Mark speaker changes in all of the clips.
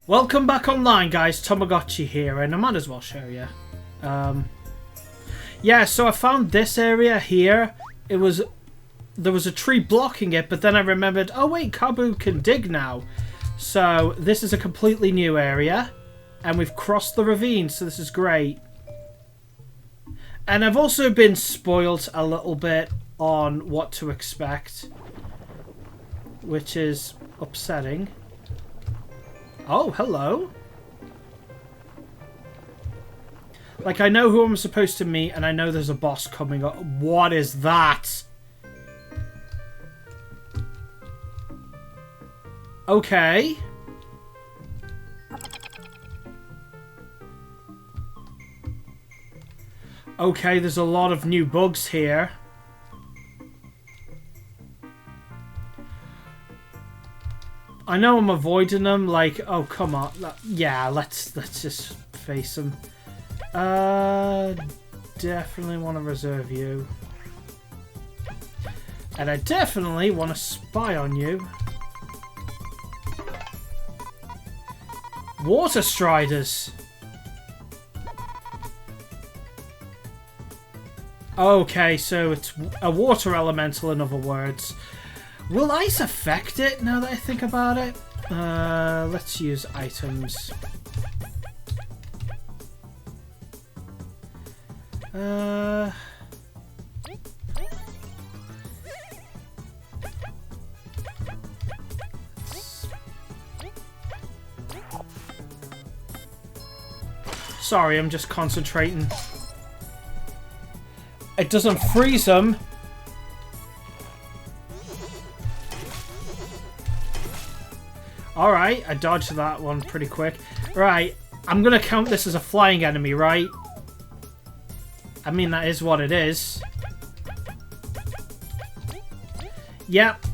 Speaker 1: Welcome back online, guys. TomoGotchi here, and I might as well show you. Yeah, so I found this area here. There was a tree blocking it, but then I remembered, oh wait, Kabu can dig now. So this is a completely new area, and we've crossed the ravine, so this is great. And I've also been spoilt a little bit on what to expect, which is upsetting. Oh, hello. Like, I know who I'm supposed to meet, and I know there's a boss coming up. What is that? Okay. Okay, there's a lot of new bugs here. I know I'm avoiding them, like, oh, come on. Yeah, let's just face them. Definitely want to reserve you. And I definitely want to spy on you. Water Striders. Okay, so it's a water elemental, in other words. Will ice affect it, now that I think about it? Let's use items. Sorry, I'm just concentrating. It doesn't freeze them. Alright, I dodged that one pretty quick. Right, I'm gonna count this as a flying enemy, right? I mean, that is what it is. Yep.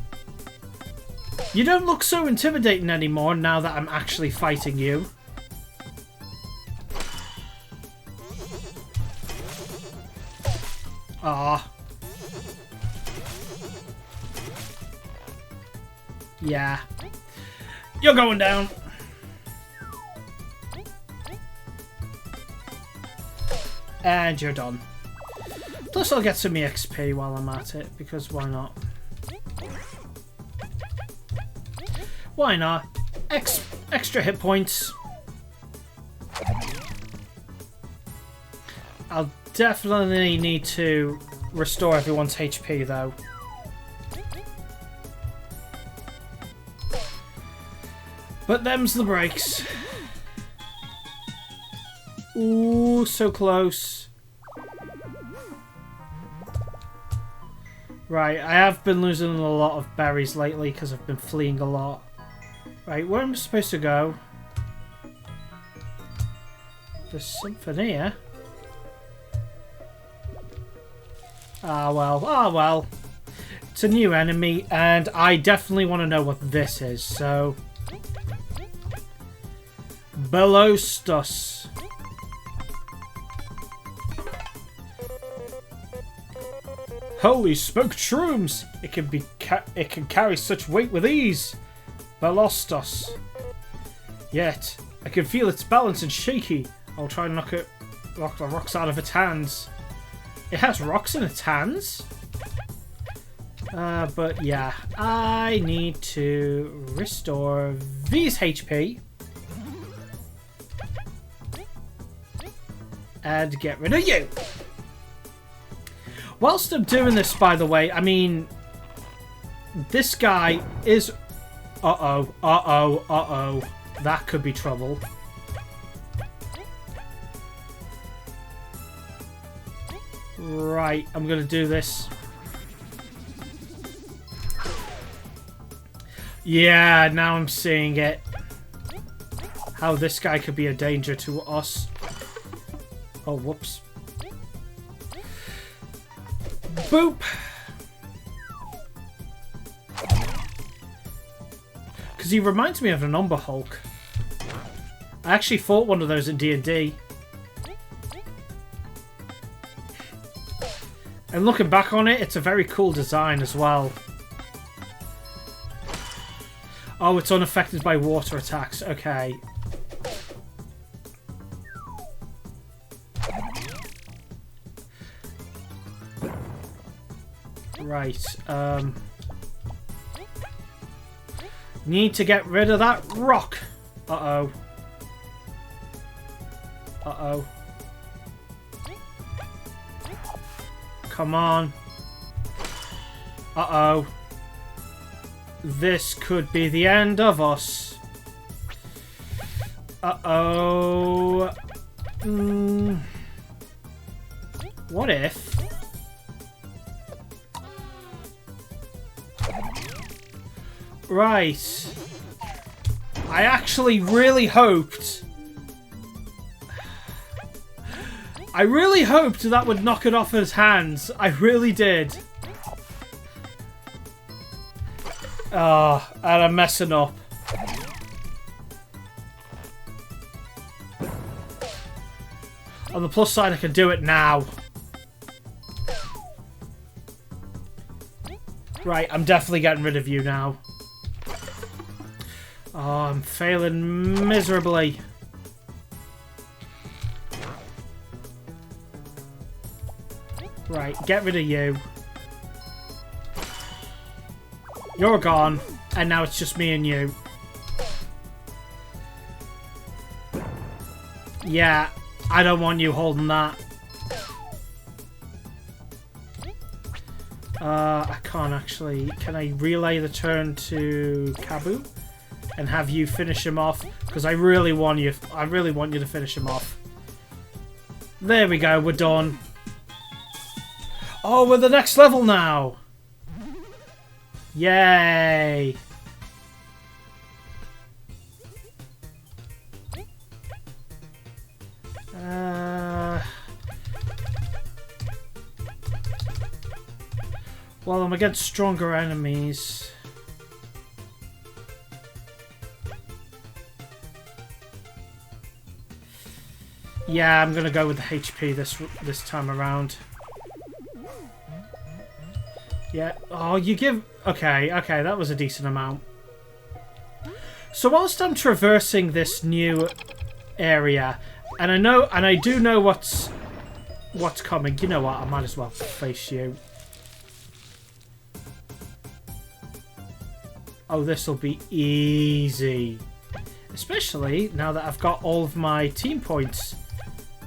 Speaker 1: You don't look so intimidating anymore now that I'm actually fighting you. Ah. Yeah. You're going down. And you're done. Plus I'll get some EXP while I'm at it, because why not? Why not? Extra hit points. I'll definitely need to restore everyone's HP though. But them's the breaks. Ooh, so close. Right, I have been losing a lot of berries lately because I've been fleeing a lot. Right, where am I supposed to go? There's something here. Ah, well. Ah, well. It's a new enemy, and I definitely want to know what this is, so... Belostus. Holy smoke shrooms! It can carry such weight with ease. Belostus. Yet I can feel its balance and shaky. I'll try and knock the rocks out of its hands. It has rocks in its hands? But yeah, I need to restore V's HP. And get rid of you. Whilst I'm doing this, by the way, I mean, this guy is... Uh-oh, uh-oh, uh-oh. That could be trouble. Right, I'm going to do this. Yeah, now I'm seeing it. How this guy could be a danger to us. Oh, whoops. Boop! Because he reminds me of an Umber Hulk. I actually fought one of those in D&D. And looking back on it, it's a very cool design as well. Oh, it's unaffected by water attacks. Okay. Right. Need to get rid of that rock. Uh-oh. Uh-oh. Come on. Uh-oh. This could be the end of us. Uh-oh. What if... Right. I actually really hoped... I really hoped that would knock it off his hands. I really did. Oh, and I'm messing up. On the plus side, I can do it now. Right, I'm definitely getting rid of you now. Oh, I'm failing miserably. Right, get rid of you. You're gone, and now it's just me and you. Yeah, I don't want you holding that. I can't actually... Can I relay the turn to Kabu? And have you finish him off? Because I really want you to finish him off. There we go, we're done. Oh, we're the next level now! Yay! Well, I'm against stronger enemies. Yeah, I'm gonna go with the HP this time around. Yeah. Oh, you give... Okay, okay, that was a decent amount. So whilst I'm traversing this new area, and I do know what's coming. You know what? I might as well face you. Oh, this will be easy, especially now that I've got all of my team points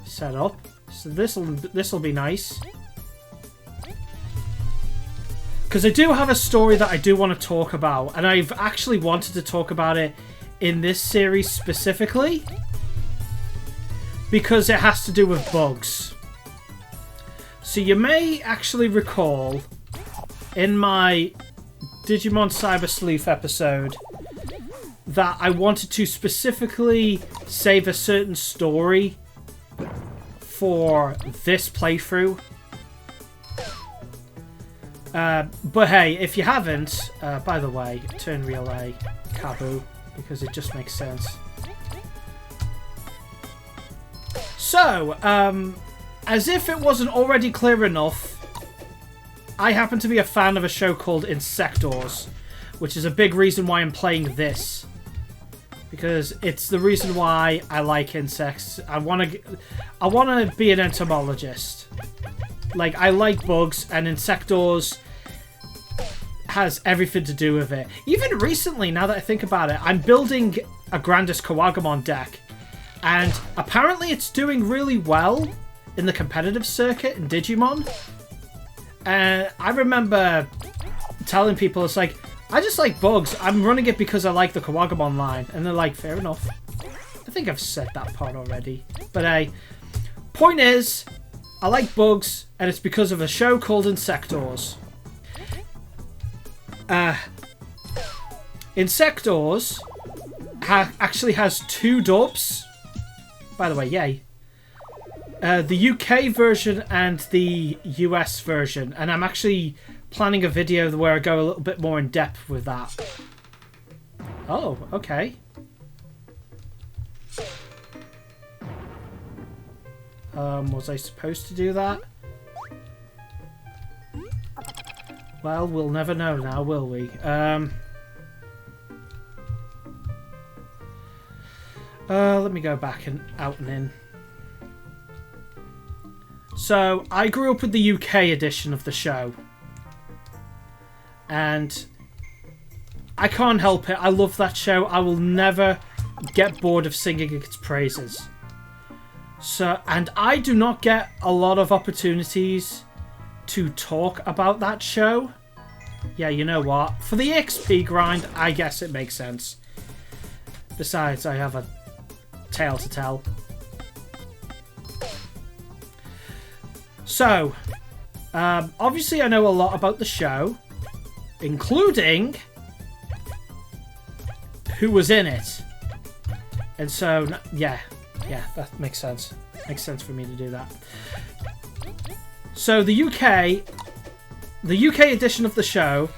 Speaker 1: set up. So this'll be nice. Because I do have a story that I do want to talk about, and I've actually wanted to talk about it in this series specifically because it has to do with bugs. So you may actually recall in my Digimon Cyber Sleuth episode that I wanted to specifically save a certain story for this playthrough. But hey, if you haven't, by the way, turn relay Kabu, because it just makes sense. So, as if it wasn't already clear enough, I happen to be a fan of a show called Insectors, which is a big reason why I'm playing this. Because it's the reason why I like insects. I want to be an entomologist. Like, I like bugs, and Insectors has everything to do with it. Even recently, now that I think about it, I'm building a Grandis Kawagamon deck, and apparently it's doing really well in the competitive circuit in Digimon. And I remember telling people, it's like, I just like bugs. I'm running it because I like the Kawagamon line. And they're like, fair enough. I think I've said that part already. But hey, point is, I like bugs, and it's because of a show called Insectors. Insectors actually has 2 dubs. By the way, yay. The UK version and the US version. And I'm actually planning a video where I go a little bit more in depth with that. Oh, okay. Was I supposed to do that? Well, we'll never know now, will we? Let me go back and out and in. So, I grew up with the UK edition of the show. And I can't help it. I love that show. I will never get bored of singing its praises. So, and I do not get a lot of opportunities to talk about that show. Yeah, you know what? For the XP grind, I guess it makes sense. Besides, I have a tale to tell. So, obviously I know a lot about the show, including who was in it. And so, yeah, that makes sense. Makes sense for me to do that. So the UK edition of the show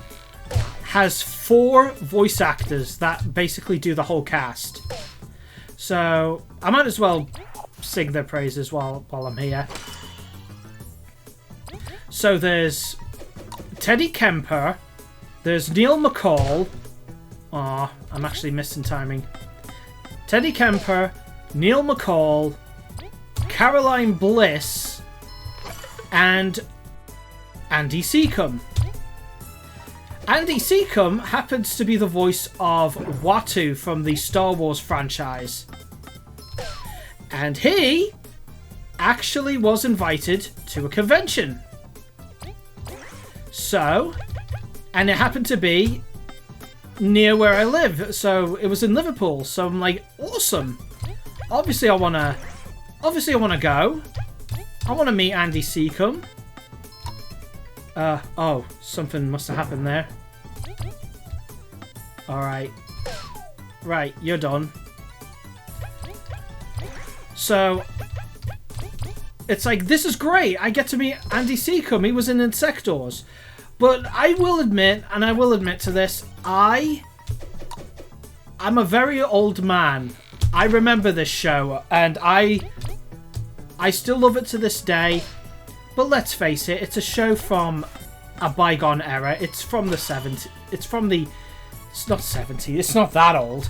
Speaker 1: has 4 voice actors that basically do the whole cast. So I might as well sing their praises while I'm here. So there's Teddy Kemper, there's Neil McCall. Aw, I'm actually missing timing. Teddy Kemper, Neil McCall, Caroline Bliss, and Andy Secombe. Andy Secombe happens to be the voice of Watto from the Star Wars franchise. And he actually was invited to a convention. So, and it happened to be near where I live. So it was in Liverpool. So I'm like, awesome. Obviously I want to go. I want to meet Andy Secombe. Oh, something must have happened there. Alright. Right, you're done. So, it's like, this is great. I get to meet Andy Secombe. He was in Insectors. But I will admit, and I will admit to this, I'm a very old man. I remember this show, and I still love it to this day. But let's face it, it's a show from a bygone era. It's from the 70s. It's not 70s. It's not that old.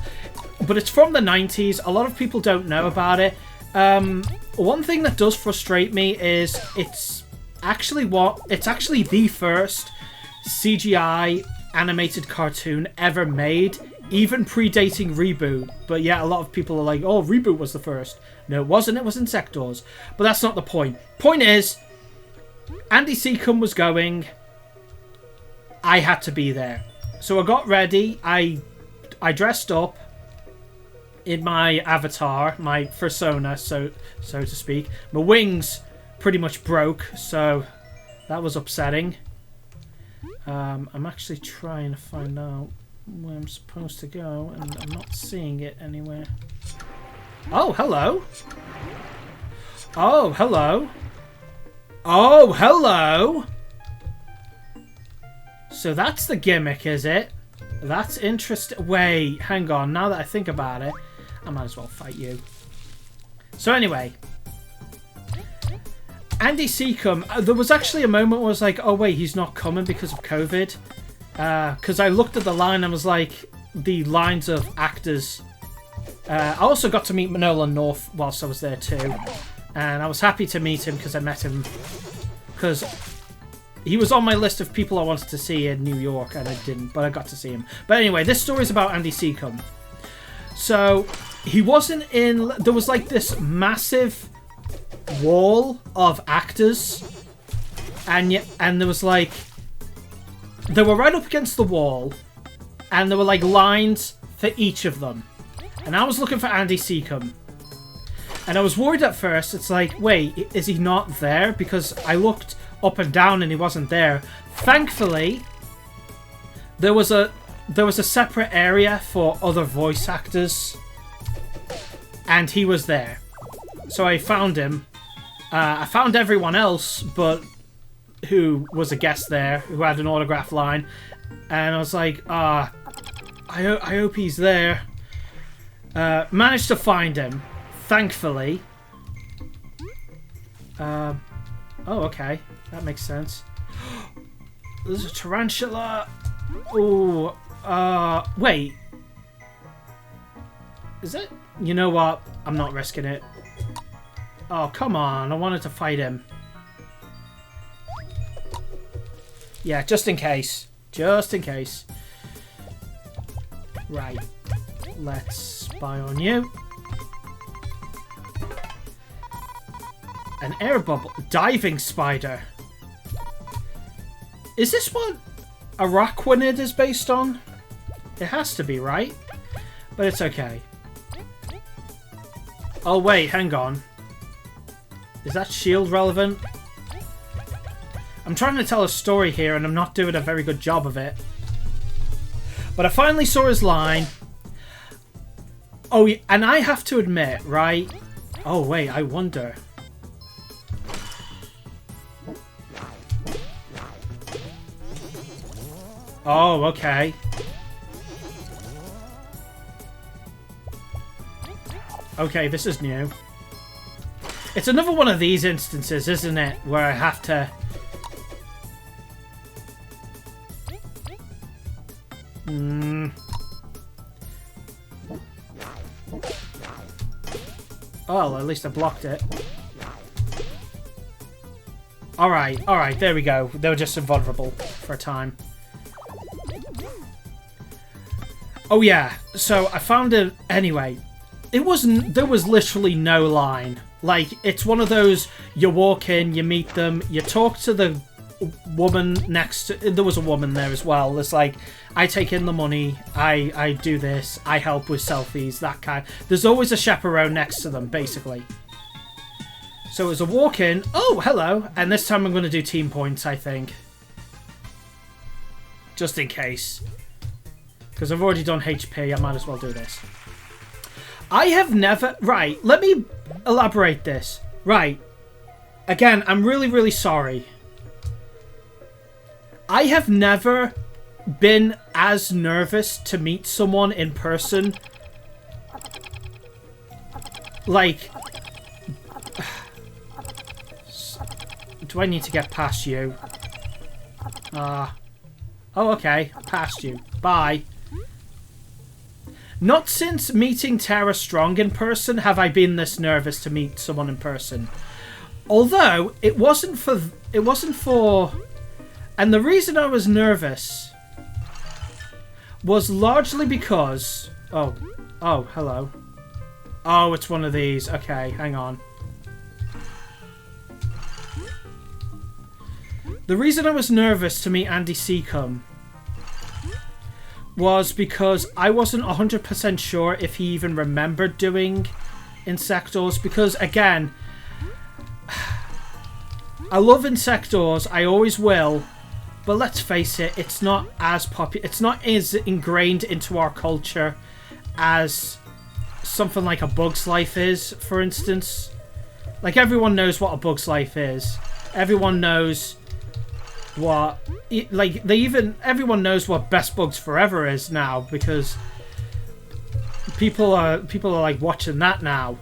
Speaker 1: But it's from the 90s. A lot of people don't know about it. One thing that does frustrate me is it's actually the first CGI animated cartoon ever made, even predating Reboot. But yeah, a lot of people are like, oh, Reboot was the first. No, it wasn't. It was Insectors. But that's not the point. Point is, Andy Secombe was going. I had to be there. So I got ready. I dressed up in my avatar, my persona, so to speak. My wings pretty much broke, so that was upsetting. I'm actually trying to find out where I'm supposed to go, and I'm not seeing it anywhere. Oh, hello. Oh, hello. Oh, hello. So that's the gimmick, is it? That's interesting. Wait, hang on. Now that I think about it, I might as well fight you. So anyway, Andy Secombe, there was actually a moment where I was like, oh wait, he's not coming because of COVID. Because I looked at the line and was like, the lines of actors. I also got to meet Manola North whilst I was there too. And I was happy to meet him because I met him. Because he was on my list of people I wanted to see in New York, and I didn't, but I got to see him. But anyway, this story is about Andy Secombe. So, he wasn't in... There was like this massive wall of actors, and there was like... They were right up against the wall, and there were like lines for each of them. And I was looking for Andy Secombe. And I was worried at first. It's like, wait, is he not there? Because I looked up and down and he wasn't there. Thankfully, there was a separate area for other voice actors, and he was there. So I found him. I found everyone else, but who was a guest there, who had an autograph line, and I was like, I hope he's there. Managed to find him, thankfully. Oh, okay. That makes sense. There's a tarantula. Oh, wait. Is it? You know what? I'm not risking it. Oh, come on. I wanted to fight him. Yeah, just in case. Just in case. Right. Let's spy on you. An air bubble. Diving spider. Is this what Araquanid is based on? It has to be, right? But it's okay. Oh, wait, hang on. Is that shield relevant? I'm trying to tell a story here and I'm not doing a very good job of it. But I finally saw his line. Oh, and I have to admit, right? Oh, wait, I wonder. Oh, okay. Okay, this is new. It's another one of these instances, isn't it? Where I have to... Oh, at least I blocked it. Alright, there we go. They were just invulnerable for a time. Oh yeah, so I found it... Anyway, it wasn't... There was literally no line. Like, it's one of those, you walk in, you meet them, you talk to the woman next to... There was a woman there as well. It's like, I take in the money, I do this, I help with selfies, that kind. There's always a chaperone next to them, basically. So it was a walk-in, oh, hello, and this time I'm going to do team points, I think. Just in case. Because I've already done HP, I might as well do this. I have never... Right, let me elaborate this. Right. Again, I'm really, really sorry. I have never been as nervous to meet someone in person. Like... Do I need to get past you? Oh, okay. Past you. Bye. Not since meeting Tara Strong in person have I been this nervous to meet someone in person. Although, it wasn't for... And the reason I was nervous was largely because... Oh, hello. Oh, it's one of these. Okay, hang on. The reason I was nervous to meet Andy Seacombe was because I wasn't 100% sure if he even remembered doing Insectors. Because, again, I love Insectors. I always will. But let's face it, it's not as popular. It's not as ingrained into our culture as something like A Bug's Life is, for instance. Like, everyone knows what A Bug's Life is. Everyone knows what... Like, everyone knows what Best Bugs Forever is now, because people are like watching that now.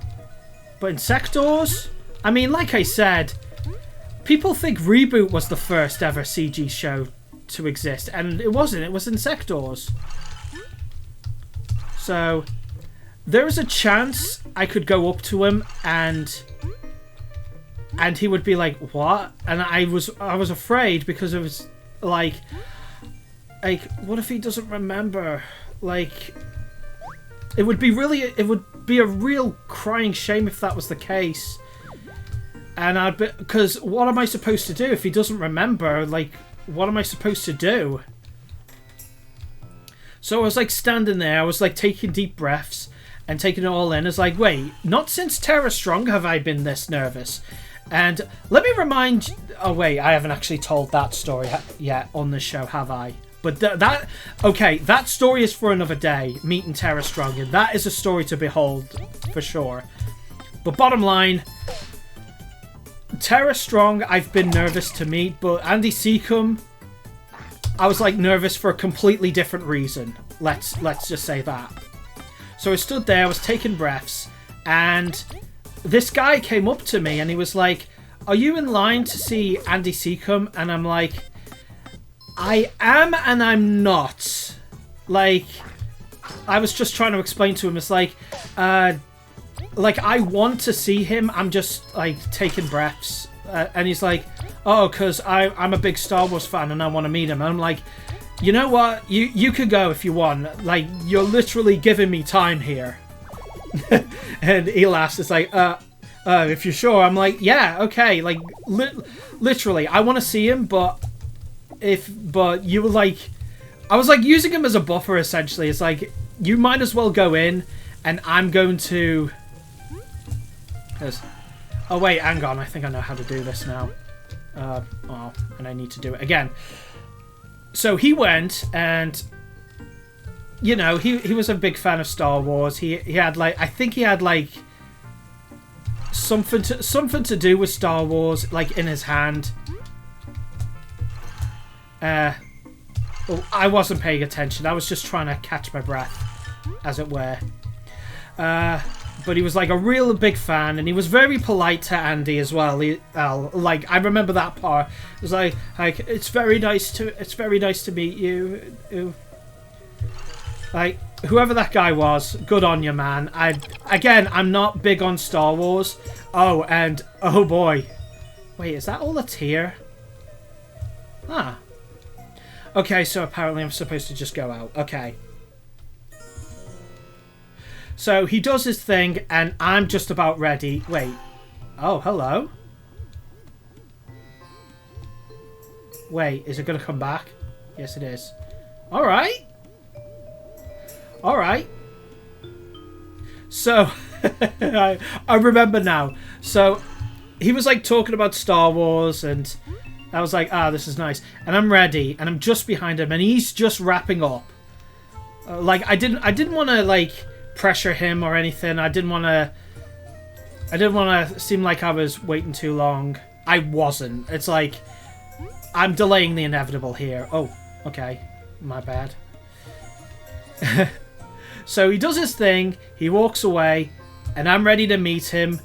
Speaker 1: But Insectors, I mean, like I said, people think Reboot was the first ever CG show to exist, and it wasn't. It was Insectors. So there was a chance I could go up to him and he would be like, "What?" And I was afraid, because it was like, what if he doesn't remember? Like, it would be a real crying shame if that was the case. And because what am I supposed to do if he doesn't remember? Like, what am I supposed to do? So I was like standing there, I was like taking deep breaths and taking it all in. It's like, wait, not since Tara Strong have I been this nervous. And let me remind you... Oh, wait, I haven't actually told that story yet on the show, have I? But okay, that story is for another day, meeting Tara Strong, and that is a story to behold, for sure. But bottom line, Tara Strong, I've been nervous to meet, but Andy Seacombe, I was like nervous for a completely different reason. Let's just say that. So I stood there, I was taking breaths, and this guy came up to me and he was like, "Are you in line to see Andy Seacombe?" And I'm like, I am and I'm not. Like, I was just trying to explain to him, it's like I want to see him, I'm just like taking breaths. And he's like, "Oh, because I'm a big Star Wars fan and I want to meet him." And I'm like, You know what? You could go if you want. Like, you're literally giving me time here. And he laughs. It's like, if you're sure. I'm like, yeah, okay. Like, literally, I want to see him, but you were like, I was like using him as a buffer essentially. It's like, you might as well go in, and I'm going to. Oh wait, hang on. I think I know how to do this now. And I need to do it again. So he went, and you know, he was a big fan of Star Wars. He had like, I think he had like something to do with Star Wars, like in his hand. Well, I wasn't paying attention. I was just trying to catch my breath, as it were. But he was like a real big fan, and he was very polite to Andy as well. Like, I remember that part. It was like it's very nice to meet you. Like, whoever that guy was, good on you, man. I'm not big on Star Wars. Oh, and oh boy, wait, is that all that's here? Huh. Okay, so apparently I'm supposed to just go out. Okay. So he does his thing, and I'm just about ready. Wait. Oh, hello. Wait, is it going to come back? Yes, it is. Alright. Alright. So, I remember now. So, he was like talking about Star Wars, and I was like, this is nice. And I'm ready, and I'm just behind him, and he's just wrapping up. Like, I didn't want to, like, pressure him or anything. I didn't want to seem like I was waiting too long. I wasn't. It's like, I'm delaying the inevitable here. Oh, okay. My bad. So he does his thing, he walks away, and I'm ready to meet him.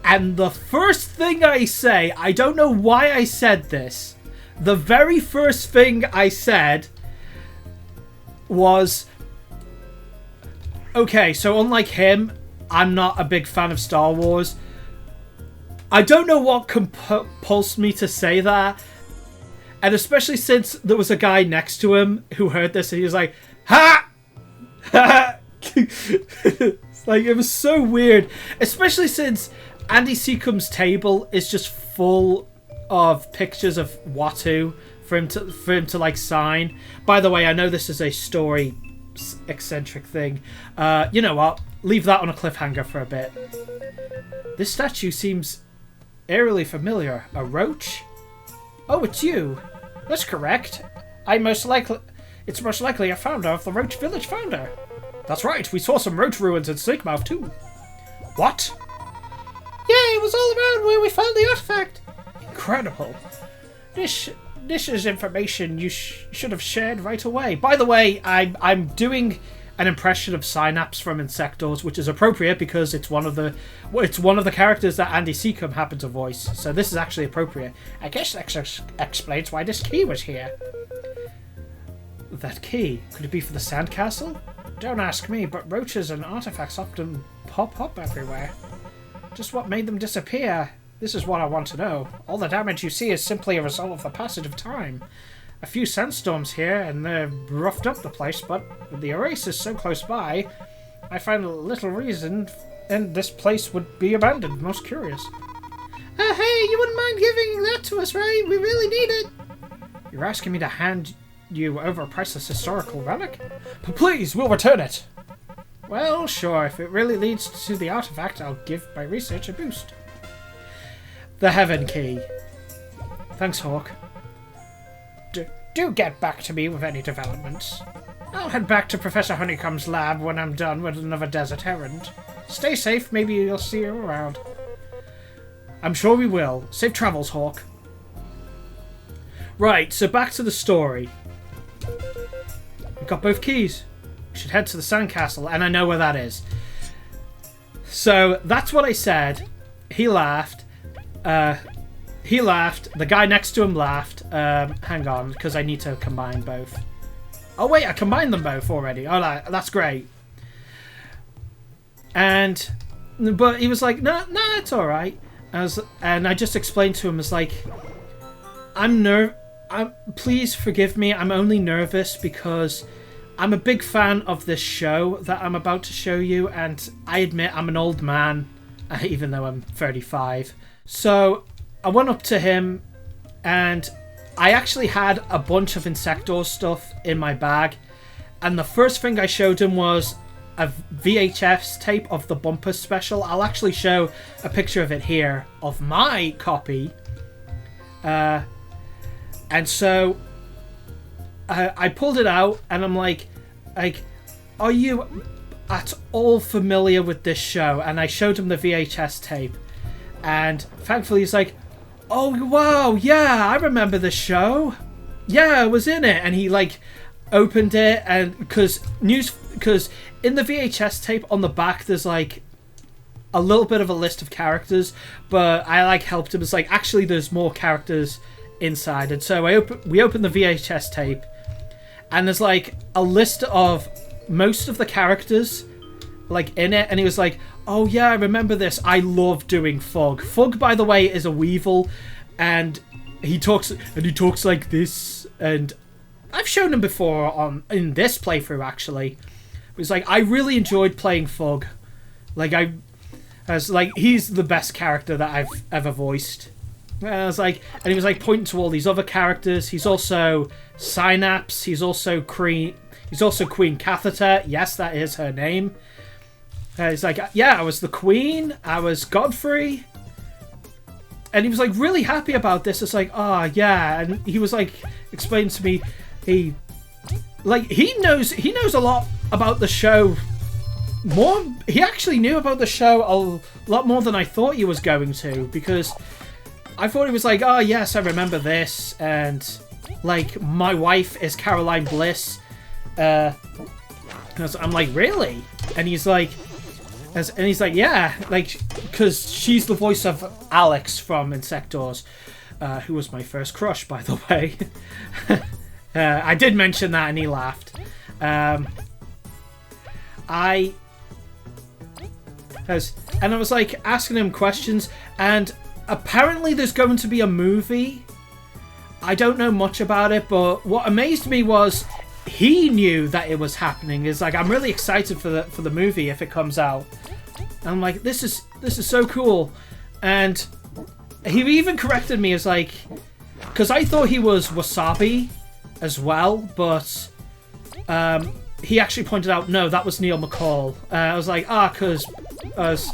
Speaker 1: And the first thing I say, I don't know why I said this, the very first thing I said was, okay, so unlike him, I'm not a big fan of Star Wars. I don't know what compulsed me to say that. And especially since there was a guy next to him who heard this, and he was like, ha! It's like, it was so weird. Especially since Andy Seacombe's table is just full of pictures of Watu for him to like sign. By the way, I know this is a story eccentric thing. You know what? Leave that on a cliffhanger for a bit. This statue seems eerily familiar. A roach? Oh, it's you. That's correct. It's most likely a founder of the Roach Village founder. That's right. We saw some roach ruins in Snakemout too. What? Yeah, it was all around where we found the artifact. Incredible. This is information you should have shared right away. By the way, I'm doing an impression of Synapse from Insectors, which is appropriate because it's one of the characters that Andy Seacombe happened to voice. So this is actually appropriate. I guess that explains why this key was here. That key? Could it be for the sandcastle? Don't ask me, but roaches and artifacts often pop up everywhere. Just what made them disappear? This is what I want to know. All the damage you see is simply a result of the passage of time. A few sandstorms here, and they've roughed up the place, but with the oasis so close by, I find little reason and this place would be abandoned. Most curious. Hey, you wouldn't mind giving that to us, right? We really need it. You're asking me to hand you over a priceless historical relic? But please, we'll return it. Well, sure. If it really leads to the artifact, I'll give my research a boost. The Heaven Key. Thanks, Hawk. Do get back to me with any developments. I'll head back to Professor Honeycomb's lab when I'm done with another desert errand. Stay safe, maybe you'll see you around. I'm sure we will. Safe travels, Hawk. Right, so back to the story. We've got both keys. We should head to the sandcastle, and I know where that is. So, that's what I said. He laughed. The guy next to him laughed. Hang on, because I need to combine both. Oh wait, I combined them both already. Oh, that's great. But he was like, no, it's all right. And I just explained to him, it's like, please forgive me. I'm only nervous because I'm a big fan of this show that I'm about to show you, and I admit I'm an old man, even though I'm 35. So I went up to him, and I actually had a bunch of Insector stuff in my bag, and the first thing I showed him was a VHS tape of the Bumper special. I'll actually show a picture of it here, of my copy. And so I pulled it out, and I'm like, are you at all familiar with this show? And I showed him the VHS tape, and thankfully he's like, oh wow, yeah, I remember this show. Yeah, I was in it. And he like opened it, and because in the VHS tape on the back there's like a little bit of a list of characters, but I like helped him. It's like, actually there's more characters inside. And so we opened the VHS tape, and there's like a list of most of the characters like in it, and he was like, oh yeah, I remember this. I love doing Fug. Fug, by the way, is a Weevil, and he talks like this, and I've shown him before in this playthrough actually. It's like, I really enjoyed playing Fug. Like he's the best character that I've ever voiced. And I was like, and he was like pointing to all these other characters. He's also Synapse. He's also Queen Catheter. Yes, that is her name. He's like, yeah, I was the Queen. I was Godfrey. And he was like really happy about this. It's like, oh yeah. And he was like explaining to me, he knows a lot about the show. He actually knew about the show a lot more than I thought he was going to, because I thought he was like, oh yes, I remember this, and like my wife is Caroline Bliss. I'm like, really? And he's like, yeah, like, because she's the voice of Alex from Insectors, who was my first crush, by the way. I did mention that, and he laughed. And I was like asking him questions, and apparently there's going to be a movie. I don't know much about it, but what amazed me was he knew that it was happening. It's like, I'm really excited for the movie if it comes out. And I'm like, this is so cool. And he even corrected me as like, because I thought he was Wasabi as well, but he actually pointed out, no, that was Neil McCall. I was like, because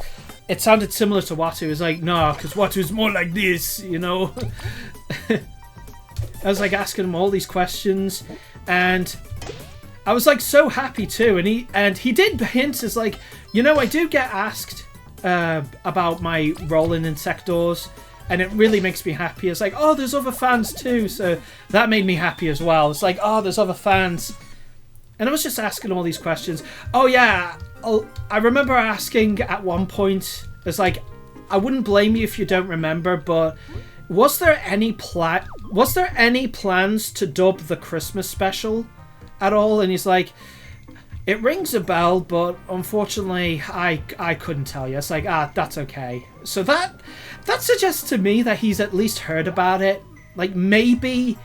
Speaker 1: it sounded similar to Watu. It was like, no, because Watu's more like this, you know. I was like asking him all these questions, and I was like so happy too. And he did hint as like, you know, I do get asked about my role in Insectors, and it really makes me happy. It's like, oh, there's other fans too, so that made me happy as well. It's like, oh, there's other fans. And I was just asking all these questions. Oh yeah, I remember asking at one point, it's like, I wouldn't blame you if you don't remember, but was there any plans to dub the Christmas special at all? And he's like, it rings a bell, but unfortunately I couldn't tell you. It's like, that's okay. So that suggests to me that he's at least heard about it. Like, maybe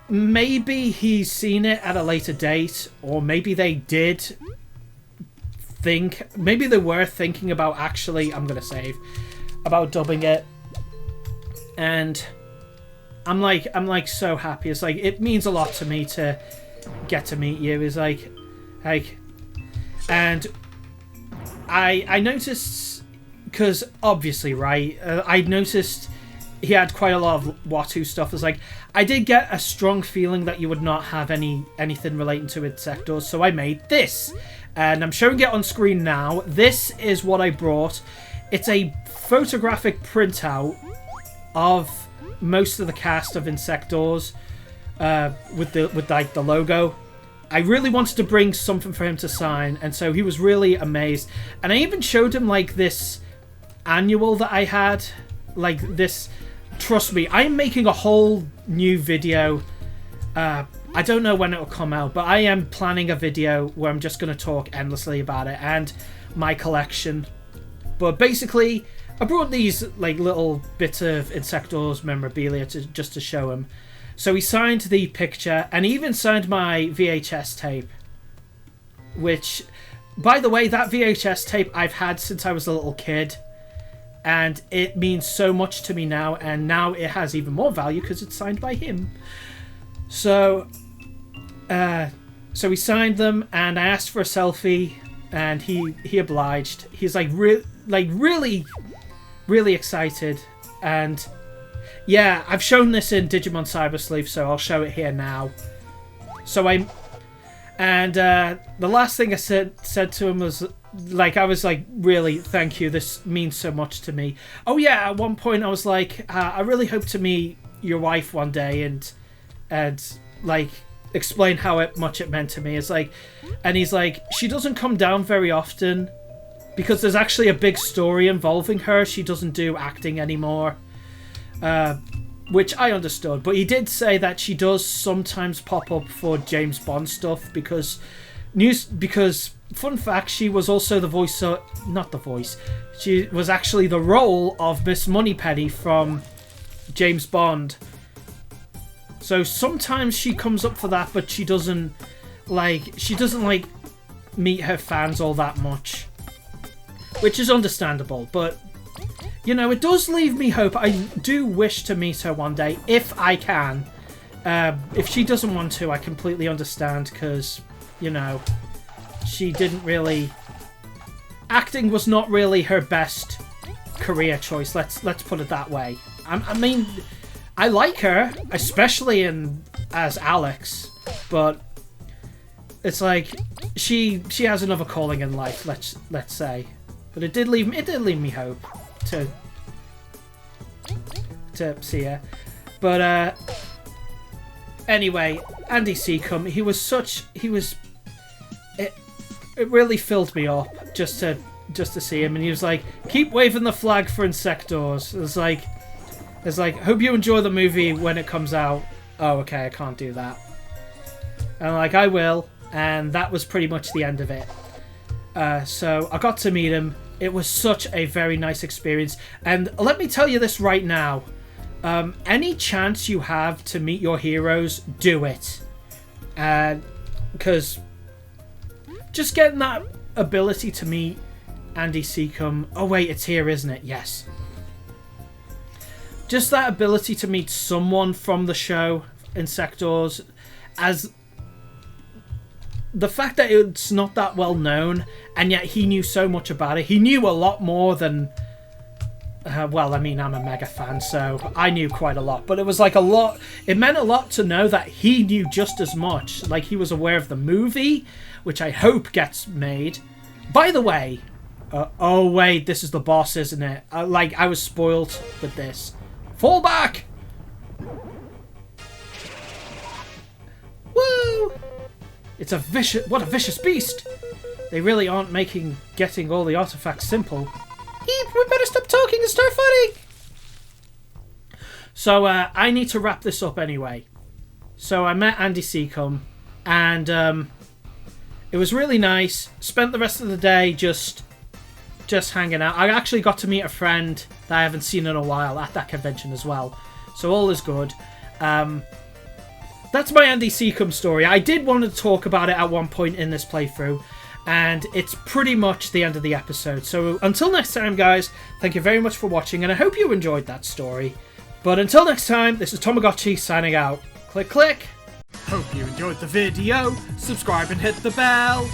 Speaker 1: he's seen it at a later date, or maybe they did think, maybe they were thinking about actually, I'm gonna save, about dubbing it. And I'm like so happy. It's like, it means a lot to me to get to meet you. It's like, and I noticed, because obviously, right, I noticed he had quite a lot of Watu stuff. It's like, I did get a strong feeling that you would not have anything relating to Insectors, so I made this, and I'm showing it on screen now. This is what I brought. It's a photographic printout of most of the cast of Insectors, with like the logo. I really wanted to bring something for him to sign, and so he was really amazed. And I even showed him like this annual that I had, like this. Trust me, I'm making a whole new video. I don't know when it will come out, but I am planning a video where I'm just going to talk endlessly about it and my collection. But basically, I brought these like little bits of Insectors memorabilia just to show him. So he signed the picture, and he even signed my VHS tape. Which, by the way, that VHS tape I've had since I was a little kid. And it means so much to me now, and now it has even more value because it's signed by him. So he signed them, and I asked for a selfie, and he obliged. He's like really excited, and yeah, I've shown this in Digimon Cyber Sleuth, so I'll show it here now. So the last thing I said to him was like, I was like, really, thank you, this means so much to me. Oh yeah, at one point I was like, I really hope to meet your wife one day and like explain how much it meant to me. It's like, and he's like, she doesn't come down very often because there's actually a big story involving her. She doesn't do acting anymore, which I understood, but he did say that she does sometimes pop up for James Bond stuff because fun fact, she was also the voice she was actually the role of Miss Moneypenny from James Bond. So sometimes she comes up for that, but she doesn't meet her fans all that much, which is understandable. But you know, it does leave me hope. I do wish to meet her one day if I can. If she doesn't want to, I completely understand, because you know, she didn't really, acting was not really her best career choice. Let's put it that way. I mean, I like her, especially as Alex, but it's like she has another calling in life. Let's say, but it did leave me hope to see her. But anyway, Andy Seacombe, it really filled me up just to see him, and he was like, keep waving the flag for Insectors. It's like, hope you enjoy the movie when it comes out. Oh, okay, I can't do that. And I'm like, I will, and that was pretty much the end of it. So I got to meet him. It was such a very nice experience, and let me tell you this right now. Any chance you have to meet your heroes, do it. Because just getting that ability to meet Andy Seacombe... Oh wait, it's here, isn't it? Yes. Just that ability to meet someone from the show, Insectors, as... The fact that it's not that well known, and yet he knew so much about it. He knew a lot more than... well, I mean, I'm a mega fan, so I knew quite a lot. But it was like a lot... It meant a lot to know that he knew just as much. Like, he was aware of the movie, which I hope gets made. By the way... oh, wait, this is the boss, isn't it? I was spoiled with this. Fall back! Woo! It's a vicious... What a vicious beast! They really aren't making getting all the artifacts simple. We better stop talking and start fighting! So, I need to wrap this up anyway. So, I met Andy Seacombe, and it was really nice. Spent the rest of the day just hanging out. I actually got to meet a friend that I haven't seen in a while at that convention as well. So, all is good. That's my Andy Seacombe story. I did want to talk about it at one point in this playthrough, and it's pretty much the end of the episode. So until next time, guys, thank you very much for watching, and I hope you enjoyed that story. But until next time, this is TomoGotchi signing out. Click, click. Hope you enjoyed the video. Subscribe and hit the bell.